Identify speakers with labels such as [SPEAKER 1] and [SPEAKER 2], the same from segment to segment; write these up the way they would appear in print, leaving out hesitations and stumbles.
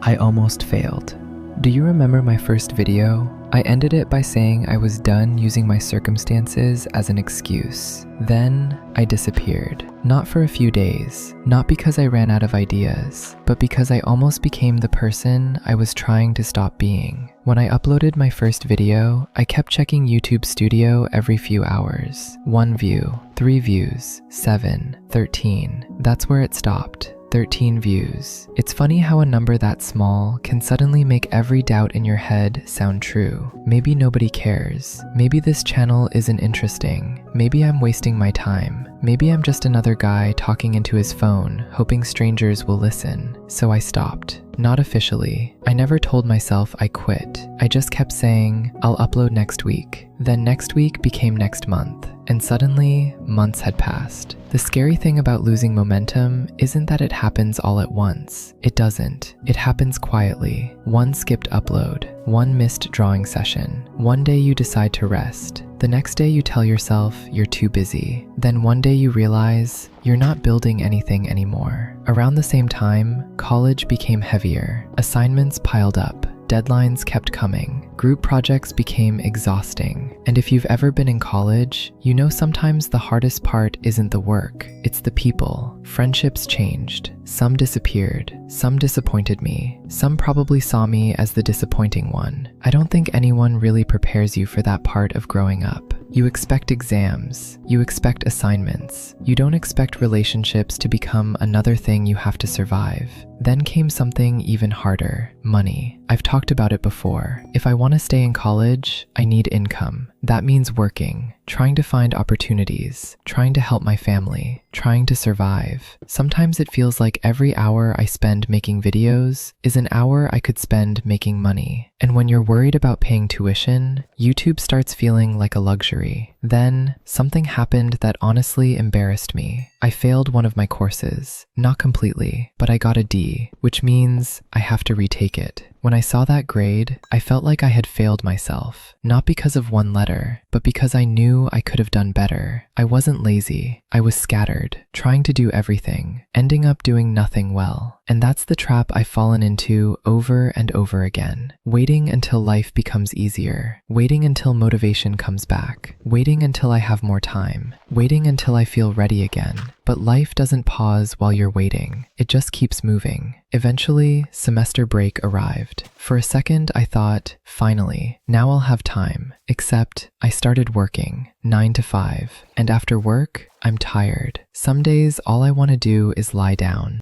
[SPEAKER 1] I almost failed. Do you remember my first video? I ended it by saying I was done using my circumstances as an excuse. Then I disappeared. Not for a few days, not because I ran out of ideas, but because I almost became the person I was trying to stop being. When I uploaded my first video, I kept checking YouTube Studio every few hours. 1 view, 3 views, 7, 13. That's where it stopped. 13 views. It's funny how a number that small can suddenly make every doubt in your head sound true. Maybe nobody cares. Maybe this channel isn't interesting. Maybe I'm wasting my time. Maybe I'm just another guy talking into his phone, hoping strangers will listen. So I stopped. Not officially. I never told myself I quit. I just kept saying, I'll upload next week. Then next week became next month. And suddenly, months had passed. The scary thing about losing momentum isn't that it happens all at once. It doesn't. It happens quietly. One skipped upload, one missed drawing session. One day you decide to rest. The next day you tell yourself you're too busy. Then one day you realize you're not building anything anymore. Around the same time, college became heavier. Assignments piled up. Deadlines kept coming. Group projects became exhausting. And if you've ever been in college, you know sometimes the hardest part isn't the work, it's the people. Friendships changed. Some disappeared. Some disappointed me. Some probably saw me as the disappointing one. I don't think anyone really prepares you for that part of growing up. You expect exams. You expect assignments. You don't expect relationships to become another thing you have to survive. Then came something even harder, money. I've talked about it before. If I want to stay in college, I need income. That means working, trying to find opportunities, trying to help my family, trying to survive. Sometimes it feels like every hour I spend making videos is an hour I could spend making money. And when you're worried about paying tuition, YouTube starts feeling like a luxury. Then, something happened that honestly embarrassed me. I failed one of my courses. Not completely, but I got a D, which means I have to retake it. When I saw that grade, I felt like I had failed myself. Not because of one letter, but because I knew I could have done better. I wasn't lazy. I was scattered, trying to do everything, ending up doing nothing well. And that's the trap I've fallen into over and over again. Waiting until life becomes easier. Waiting until motivation comes back. Waiting until I have more time. Waiting until I feel ready again. But life doesn't pause while you're waiting. It just keeps moving. Eventually, semester break arrived. For a second, I thought, finally, now I'll have time. Except, I started working, 9 to 5. And after work, I'm tired. Some days, all I want to do is lie down.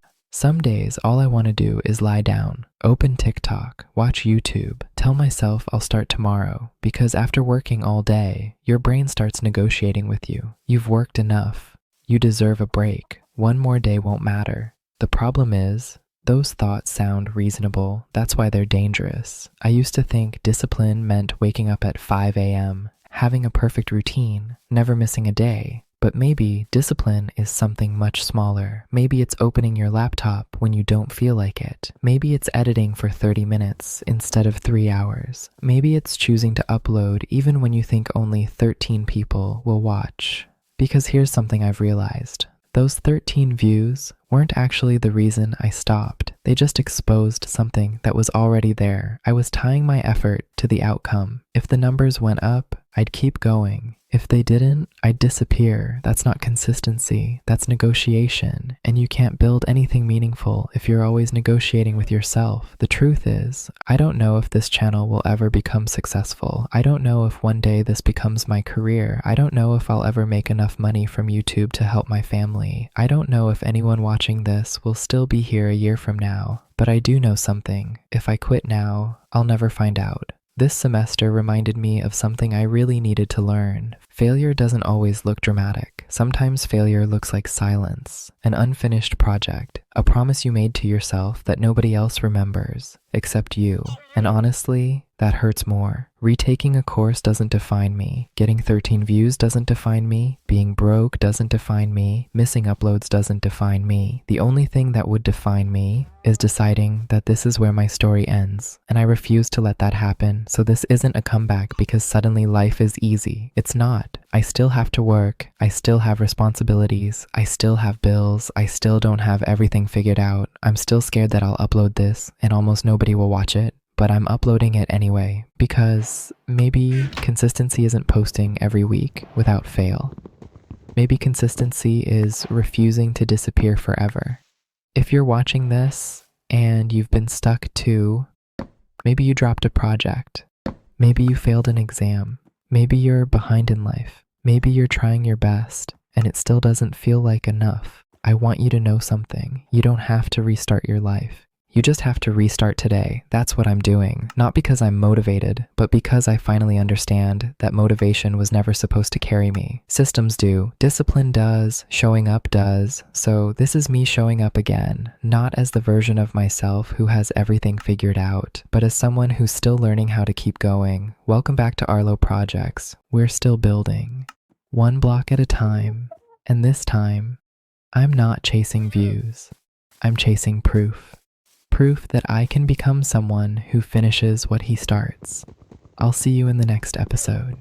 [SPEAKER 1] Open TikTok, watch YouTube, tell myself I'll start tomorrow, because after working all day, your brain starts negotiating with you. You've worked enough. You deserve a break. One more day won't matter. The problem is, those thoughts sound reasonable. That's why they're dangerous. I used to think discipline meant waking up at 5 a.m., having a perfect routine, never missing a day. But maybe discipline is something much smaller. Maybe it's opening your laptop when you don't feel like it. Maybe it's editing for 30 minutes instead of 3 hours. Maybe it's choosing to upload even when you think only 13 people will watch. Because here's something I've realized. Those 13 views weren't actually the reason I stopped. They just exposed something that was already there. I was tying my effort to the outcome. If the numbers went up, I'd keep going. If they didn't, I'd disappear. That's not consistency. That's negotiation. And you can't build anything meaningful if you're always negotiating with yourself. The truth is, I don't know if this channel will ever become successful. I don't know if one day this becomes my career. I don't know if I'll ever make enough money from YouTube to help my family. I don't know if anyone watching this will still be here a year from now. But I do know something. If I quit now, I'll never find out. This semester reminded me of something I really needed to learn. Failure doesn't always look dramatic. Sometimes failure looks like silence, an unfinished project, a promise you made to yourself that nobody else remembers, except you. And honestly, that hurts more. Retaking a course doesn't define me. Getting 13 views doesn't define me. Being broke doesn't define me. Missing uploads doesn't define me. The only thing that would define me is deciding that this is where my story ends. And I refuse to let that happen. So this isn't a comeback because suddenly life is easy. It's not. I still have to work. I still have responsibilities. I still have bills. I still don't have everything everything figured out. I'm still scared that I'll upload this and almost nobody will watch it, but I'm uploading it anyway because maybe consistency isn't posting every week without fail. Maybe consistency is refusing to disappear forever. If you're watching this and you've been stuck too, maybe you dropped a project, maybe you failed an exam, maybe you're behind in life, maybe you're trying your best and it still doesn't feel like enough. I want you to know something. You don't have to restart your life. You just have to restart today. That's what I'm doing. Not because I'm motivated, but because I finally understand that motivation was never supposed to carry me. Systems do, discipline does, showing up does. So this is me showing up again, not as the version of myself who has everything figured out, but as someone who's still learning how to keep going. Welcome back to ArloProjects. We're still building, one block at a time. And this time, I'm not chasing views. I'm chasing proof. Proof that I can become someone who finishes what he starts. I'll see you in the next episode.